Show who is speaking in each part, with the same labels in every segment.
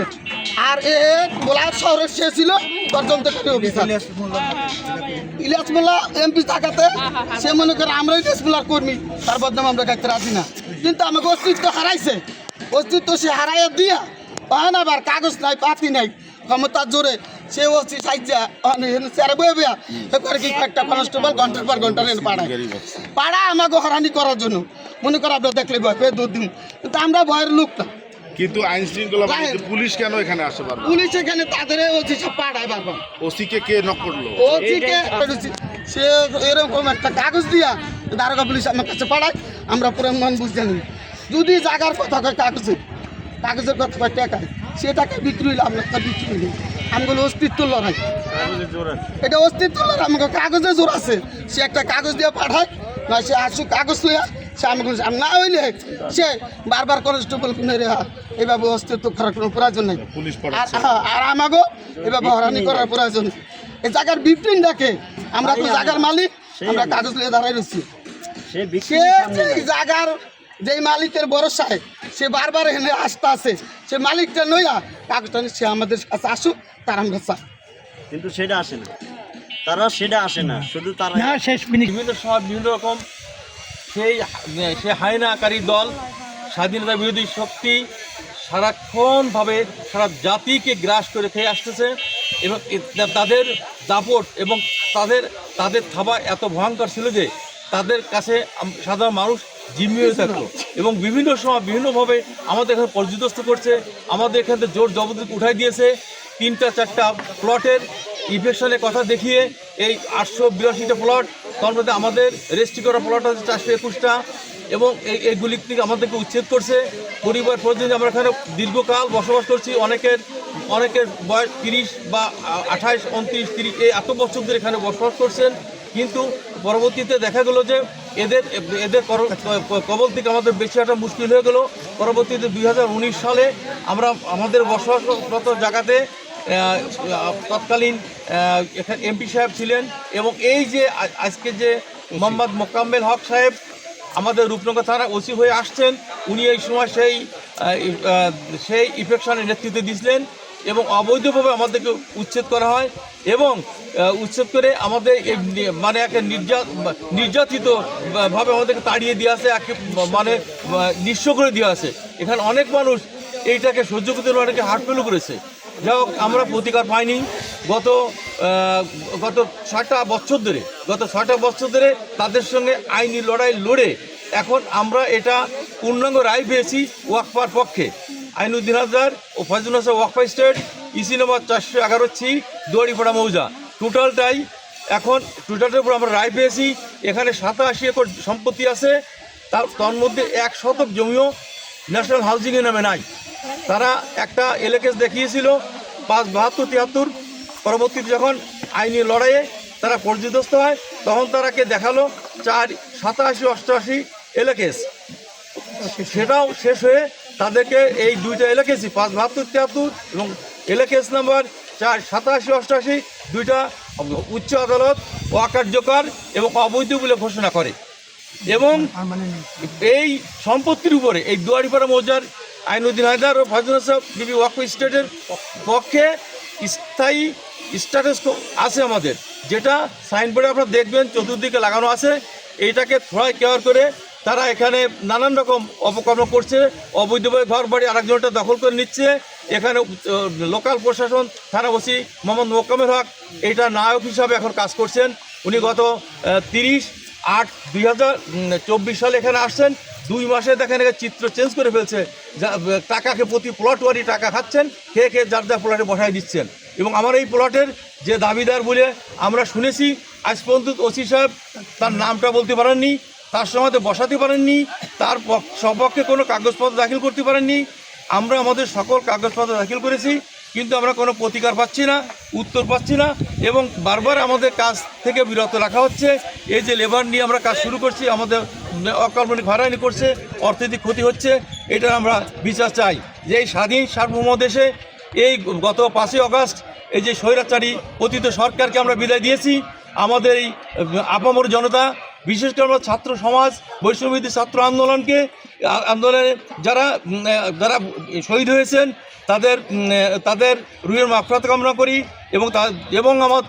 Speaker 1: Magistrate আর এ bowler শহরের সে ছিল তদন্তকারী অফিসার ইলিয়াস মোল্লা এমপি থাকাতে সে মনে করে আমরাই ইলিয়াস মোল্লার কর্মী তার বদনাম আমরা গাইতে রাজি না কিন্তু আমাকে অস্তিত্ব হারাইছে অস্তিত্ব সে হারাইয়া দিয়া না আবার কাগজ নাই পাতি নাই ক্ষমতার জোরে সে ওসি সাইজা চেয়ারে বয়ে বেয়া করে কি একটা কনস্টেবল ঘন্টার পর ঘন্টা নেন পাড়া আমাকে হরানি করার জন্য মনে করো আপনার দেখলে ভয় পেয়ে দূর দিন কিন্তু আমরা ভয়ের লোক না
Speaker 2: কিন্তু আইন শৃঙ্খলা পুলিশ কেন এখানে আসে বারবার?
Speaker 1: পুলিশ এখানে তাদের ওসি সব পাড়ায় বারবার
Speaker 2: ওসিকে কে নক করলো?
Speaker 1: ওসিকে সে এরকম একটা কাগজ দিয়া দারোগা পুলিশ আমার কাছে পাড়ায় আমরা পুরো মন বুঝতে নিই যদি জাগার কথা কয় কাগজের কথা কয় টাকায় সে টাকা বিক্রি হইলে আপনার তা বিক্রি হইলে আমগুলো অস্তিত্ব লড়াই এটা অস্তিত্ব লড়াই আমাকে কাগজে জোর আছে সে একটা কাগজ দিয়ে পাঠায় না সে আসুক কাগজ লইয়া সে আমাকে না হইলে সে বারবার কনস্টেবল মেরে এইভাবে অস্তিত্ব করার কোনো প্রয়োজন নেই আর আমাকে এভাবে হরানি করার প্রয়োজন এই জায়গার বিপ্রিন ডাকে আমরা তো জায়গার মালিক আমরা কাগজ লিয়ে দাঁড়াই রয়েছি সে জায়গার যেই মালিকের ভরসায় সে বারবার এখানে আসতে আছে সে মালিকটা নইয়া কাগজটা সে আমাদের কাছে আসুক তার আমরা চাই
Speaker 3: কিন্তু সেটা আসে না তারা সেটা আসে না শুধু তারা
Speaker 4: শেষ মিনিট বিভিন্ন সময় বিভিন্ন রকম সে হায়নাকারী দল স্বাধীনতা বিরোধী শক্তি সারাক্ষণভাবে সারা জাতিকে গ্রাস করে খেয়ে আসতেছে এবং তাদের দাপট এবং তাদের থাবা এত ভয়ঙ্কর ছিল যে তাদের কাছে সাধারণ মানুষ জিম্মিয়ে থাকতো এবং বিভিন্ন সময় বিভিন্নভাবে আমাদের এখানে পর্যদস্ত করছে আমাদের এখান থেকে জোর জবরদস্তি উঠাই দিয়েছে 3-4টা প্লটের ইনভেকশনের কথা দেখিয়ে এই 882টা প্লট তার মধ্যে আমাদের রেজিস্ট্রি করা প্লট আছে 421টা এবং এইগুলি থেকে আমাদেরকে উচ্ছেদ করছে পরিবার পর্যন্ত আমরা এখানে দীর্ঘকাল বসবাস করছি অনেকের বয়স 30 বা 28, 29, 30 এই এত বছর ধরে এখানে বসবাস করছেন কিন্তু পরবর্তীতে দেখা গেল যে এদের কবল থেকে আমাদের বেশি একটা মুশকিল হয়ে গেল পরবর্তীতে 2019 সালে আমরা আমাদের বসবাসরত জায়গাতে তৎকালীন এমপি সাহেব ছিলেন এবং এই যে আজকে যে মোহাম্মদ মোকাম্মেল হক সাহেব আমাদের রূপনগর থানা ওসি হয়ে আসছেন উনি এই সময় সেই ইফেকশনের নেতৃত্ব দিয়েছিলেন এবং অবৈধভাবে আমাদেরকে উচ্ছেদ করা হয় এবং উচ্ছেদ করে আমাদের মানে একটা নির্যাতিতভাবে আমাদেরকে তাড়িয়ে দিয়ে আসে মানে নিঃস্ব করে দিয়ে আসে এখানে অনেক মানুষ এইটাকে সহ্য করতে অনেকে হার্ট ফেল করেছে যাই হোক আমরা প্রতিকার পাইনি গত 6টা বছর ধরে তাদের সঙ্গে আইনি লড়াই লড়ে এখন আমরা এটা পূর্ণাঙ্গ রায় পেয়েছি ওয়াকফার পক্ষে আইনুদ্দিন হাজদার ও ফয়জুল হাসান ওয়াকফা স্টেট ইসি নম্বর 411 দুয়ারিপাড়া মৌজা টোটালটার উপর আমরা রায় পেয়েছি এখানে 87 একর সম্পত্তি আছে তার মধ্যে 1 শতক জমিও ন্যাশনাল হাউজিংয়ের নামে নাই তারা একটা এলাকেস দেখিয়েছিল 5-72-73 পরবর্তীতে যখন আইনি লড়াইয়ে তারা পর্যদস্ত হয় তখন তারাকে দেখালো 4-87-88 এলাকেস সেটাও শেষ হয়ে তাদেরকে এই দুইটা এলাকেসই 5-72-73 এবং এলাকেস নাম্বার 4-87-88 দুইটা উচ্চ আদালত অকার্যকর এবং অবৈধ বলে ঘোষণা করে এবং এই সম্পত্তির উপরে এই দুয়ারিপাড়া মৌজার আইনুদ্দিন হায়দার ও ফয়জুল হাসান বিবি ওয়াকফ স্টেটের পক্ষে স্থায়ী স্ট্যাটাস আছে আমাদের যেটা সাইনবোর্ডে আপনারা দেখবেন চতুর্দিকে লাগানো আছে এইটাকে থ্রয় কেয়ার করে তারা এখানে নানান রকম অপকর্ম করছে অবৈধভাবে ঘর বাড়ি আরেকজনটা দখল করে নিচ্ছে এখানে লোকাল প্রশাসন থানা ওসি মোহাম্মদ মোকাম্মেল হক এইটা নায়ক হিসাবে এখন কাজ করছেন উনি গত 30-8-2024 সালে এখানে আসছেন 2 মাসে দেখেন চিত্র চেঞ্জ করে ফেলছে টাকাকে প্রতি প্লট ওয়ারি টাকা খাচ্ছেন খেয়ে যার প্লটে বসাই দিচ্ছেন এবং আমার এই প্লটের যে দাবিদার বলে আমরা শুনেছি আজ পর্যন্ত ওসি সাহেব তার নামটা বলতে পারেননি তার সময় বসাতে পারেননি তার সপক্ষে কোনো কাগজপত্র দাখিল করতে পারেননি আমরা আমাদের সকল কাগজপত্র দাখিল করেছি কিন্তু আমরা কোনো প্রতিকার পাচ্ছি না উত্তর পাচ্ছি না এবং বারবার আমাদের কাজ থেকে বিরত রাখা হচ্ছে এই যে লেবার নিয়ে আমরা কাজ শুরু করছি আমাদের অকর্মণিক হয়রানি করছে অর্থনৈতিক ক্ষতি হচ্ছে এটা আমরা বিচার চাই যে এই স্বাধীন সার্বভৌম দেশে এই গত 5ই আগস্ট এই যে স্বৈরাচারী পতিত সরকারকে আমরা বিদায় দিয়েছি আমাদের এই আপামর জনতা বিশেষ করে আমরা ছাত্র সমাজ বৈষম্যবিরোধী ছাত্র আন্দোলনে যারা শহীদ হয়েছেন তাদের রুহের মাগফিরাত কামনা করি এবং আমার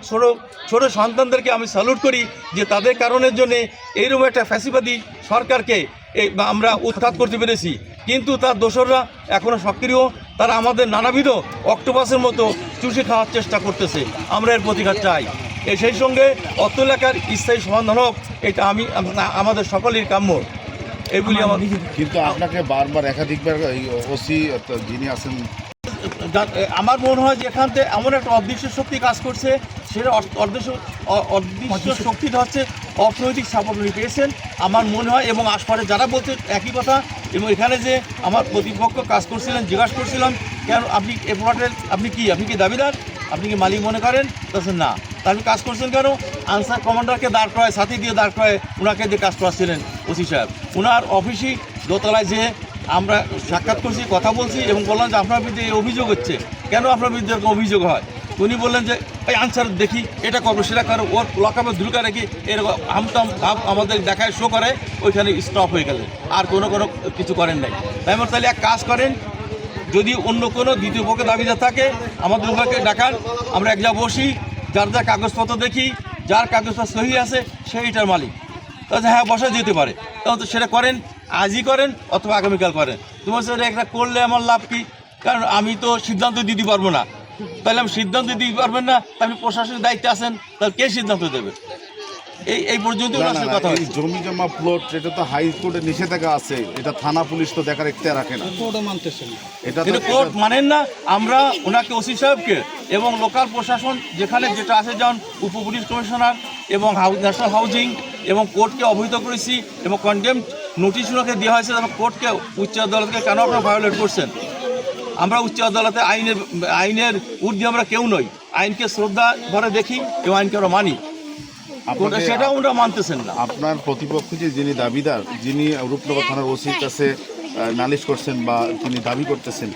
Speaker 4: ছোট সন্তানদেরকে আমি স্যালুট করি যে তাদের কারণের জন্যে এইরকম একটা ফ্যাসিবাদী সরকারকে আমরা উৎখাত করতে পেরেছি। কিন্তু তার দোসররা এখনও সক্রিয়, তারা আমাদের নানাবিধ অক্টোপাসের মতো চুষে খাওয়ার চেষ্টা করতেছে। আমরা এর প্রতিকার চাই। সেই সঙ্গে অত্র এলাকার স্থায়ী সমাধান হোক, এটা আমাদের সকলের কাম্য। এগুলি
Speaker 2: কিন্তু আপনাকে বারবার একাধিকবার ওসি যিনি আছেন,
Speaker 4: আমার মনে হয় যে এখান থেকে এমন একটা অদৃশ্য শক্তি কাজ করছে, সেটা অদৃশ্য শক্তিটা হচ্ছে অর্থনৈতিক সাপোর্ট উনি পেয়েছেন আমার মনে হয়। এবং আশপাশে যারা বলছে একই কথা। এবং এখানে যে আমার প্রতিপক্ষ কাজ করছিলেন, জিজ্ঞাসা করছিলাম কেন আপনি এ প্লটের আপনি কি দাবিদার, আপনি কি মালিক মনে করেন? বলছেন না। তাহলে কাজ করছেন কেন? আনসার কমান্ডারকে দাঁড় করায়, সাথী দিয়ে দাঁড় করায় ওনাকে দিয়ে কাজ করাচ্ছিলেন ওসি সাহেব। ওনার অফিসই দোতলায় যে আমরা সাক্ষাৎ করছি, কথা বলছি এবং বললাম যে আপনার বিরুদ্ধে এই অভিযোগ হচ্ছে, কেন আপনার বিরুদ্ধে এরকম অভিযোগ হয়? উনি বললেন যে এই আনসার দেখি এটা করবো সেটা করো, ওর লকআপে ধুলকা রেখে এরকম আমতাম ভাব আমাদের দেখায় শো করে, ওইখানে স্টপ হয়ে গেলে আর কোনো কিছু করেন নাই। তাই আমার তাহলে এক কাজ করেন, যদি অন্য কোনো দ্বিতীয় পক্ষে দাবিদার থাকে আমাদের উভয়কে ডাকান, আমরা এক জায়গায় বসি, যার যা কাগজপত্র দেখি, যার কাগজপত্র সহি আছে সেইটার মালিক। তাহলে হ্যাঁ বসা যেতে পারে, তখন তো সেটা করেন, আজই করেন অথবা আগামীকাল করেন। তোমার সাথে একটা করলে আমার লাভ কি? কারণ আমি তো সিদ্ধান্ত দিতে পারবো না। তাহলে আমি সিদ্ধান্ত দিতে পারবেন না, আপনি প্রশাসনের দায়িত্বে আছেন, তাহলে কে সিদ্ধান্ত দেবে? এই পর্যন্ত কথা হয়।
Speaker 2: জমি জমা প্লট, এটা তো হাইকোর্টের নিষেধাজ্ঞা আছে, এটা থানা পুলিশ তো দেখার এখতিয়ার রাখে না। এটা
Speaker 4: কিন্তু কোর্ট মানেন না। আমরা ওনাকে ওসি সাহেবকে এবং লোকাল প্রশাসন যেখানে যেটা আছে, যেমন উপ পুলিশ কমিশনার এবং ন্যাশনাল হাউজিং এবং কোর্টকে অবহিত করেছি এবং কন্ডেম নোটিশ ওনাকে দেওয়া হয়েছে। এবং কোর্টকে, উচ্চ আদালতকে কেন আপনারা ভায়োলেট করছেন? আমরা উচ্চ আদালতে আইনের ঊর্ধ্বে আমরা কেউ নই। আইনকে শ্রদ্ধা ভরে দেখি এবং আইনকে আমরা মানি, সেটাও আমরা মানতেছেন না।
Speaker 2: আপনার প্রতিপক্ষ যে যিনি দাবিদার, যিনি রূপনগর থানার ওসির কাছে নালিশ করছেন বা তিনি দাবি করতেছেন,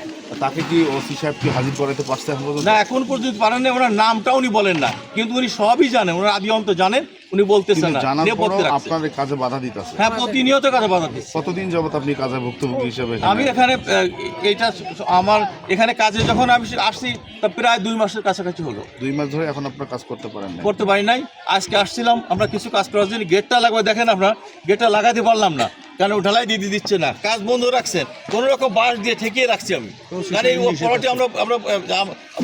Speaker 2: তাকে কি ওসি সাহেব কি হাজির করাতে পারছে এখন পর্যন্ত?
Speaker 4: না, এখন পর্যন্ত পারেন না। ওনার নামটা উনি বলেন না, কিন্তু উনি সবই জানেন, ওনার আদি অন্ত জানেন, উনি বলতেছেন না।
Speaker 2: আপনার কাজে বাধা দিতেছে?
Speaker 4: হ্যাঁ, প্রতিনিয়ত কাজে বাধা দিচ্ছে।
Speaker 2: কতদিন যাবত আপনি কাজে ভুক্তভোগী হিসেবে?
Speaker 4: আমি এখানে আমার এখানে কাজে যখন আমি আসছি তা প্রায় 2 মাসের কাছাকাছি হলো।
Speaker 2: 2 মাস ধরে এখন আপনার কাজ করতে পারেন না?
Speaker 4: করতে পারি নাই। আজকে আসছিলাম আমরা কিছু কাজ করার জন্য, গেটটা লাগবে, দেখেন আপনার গেটটা লাগাতে পারলাম না, কারণ ঢালাই দিয়ে দিচ্ছে না, কাজ বন্ধ রাখছেন, কোনো রকম বাঁশ দিয়ে ঠেকিয়ে রাখছি আমি। কারণ এই পলটে আমরা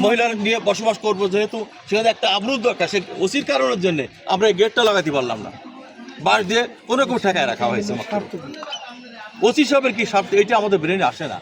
Speaker 4: মহিলারা নিয়ে বসবাস করবো, যেহেতু সেখানে একটা আবরুদ্ধ দরকার, সে ওসির কারণের জন্য আমরা এই গেটটা লাগাতে পারলাম না, বাঁশ দিয়ে কোনো রকম ঠেকায় রাখা হয়েছে। ওসি সাহেবের কি স্বার্থ, এটা আমাদের ব্রেনে আসে না।